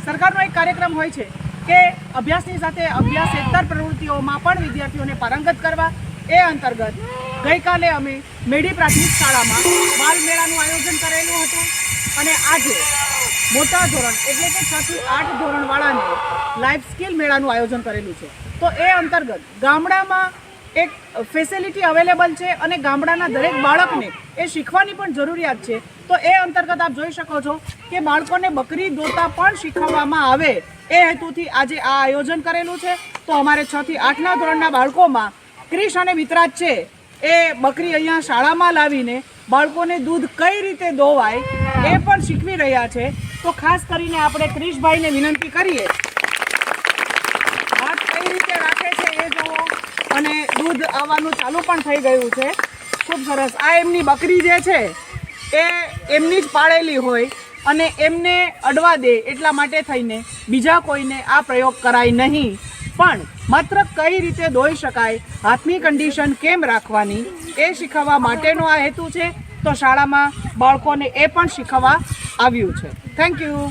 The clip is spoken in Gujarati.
સરકારનો એક કાર્યક્રમ હોય છે કે અભ્યાસની સાથે અભ્યાસેતર પ્રવૃત્તિઓમાં પણ વિદ્યાર્થીઓને પારંગત કરવા। એ અંતર્ગત ગઈકાલે અમે મેડી પ્રાથમિક શાળામાં બાલમેળાનું આયોજન કરેલું હતું અને આજે મોટા ધોરણ એટલે કે 6 થી 8 ધોરણવાળાને લાઈફ સ્કિલ મેળાનું આયોજન કરેલું છે। તો એ અંતર્ગત ગામડામાં એક ફેસિલિટી અવેલેબલ છે અને ગામડાના દરેક બાળકને એ શીખવાની પણ જરૂરિયાત છે। તો એ અંતર્ગત આપ જોઈ શકો છો કે બાળકોને બકરી દોતા પણ શીખવવામાં આવે એ હેતુથી આજે આ આયોજન કરેલું છે। તો અમારે 6 થી 8ના ધોરણના બાળકોમાં ક્રિશ અને વિતરાજ છે એ બકરી અહીંયા શાળામાં લાવીને બાળકોને દૂધ કઈ રીતે દોવાય એ પણ શીખવી રહ્યા છે। તો ખાસ કરીને આપણે ક્રિશભાઈને વિનંતી કરીએ, હાથ કઈ રીતે રાખે છે એ જુઓ અને દૂધ આવવાનું ચાલુ પણ થઈ ગયું છે। ખૂબ સરસ। આ એમની બકરી જે છે એ એમની જ પાળેલી હોય અને એમને અડવા દે એટલા માટે થઈને બીજા કોઈને આ પ્રયોગ કરાય નહીં, પણ માત્ર કઈ રીતે દોઈ શકાય, હાથની કન્ડિશન કેમ રાખવાની એ શીખવવા માટેનો આ હેતુ છે। તો શાળામાં બાળકોને એ પણ શીખવવા આવ્યું છે। Thank you.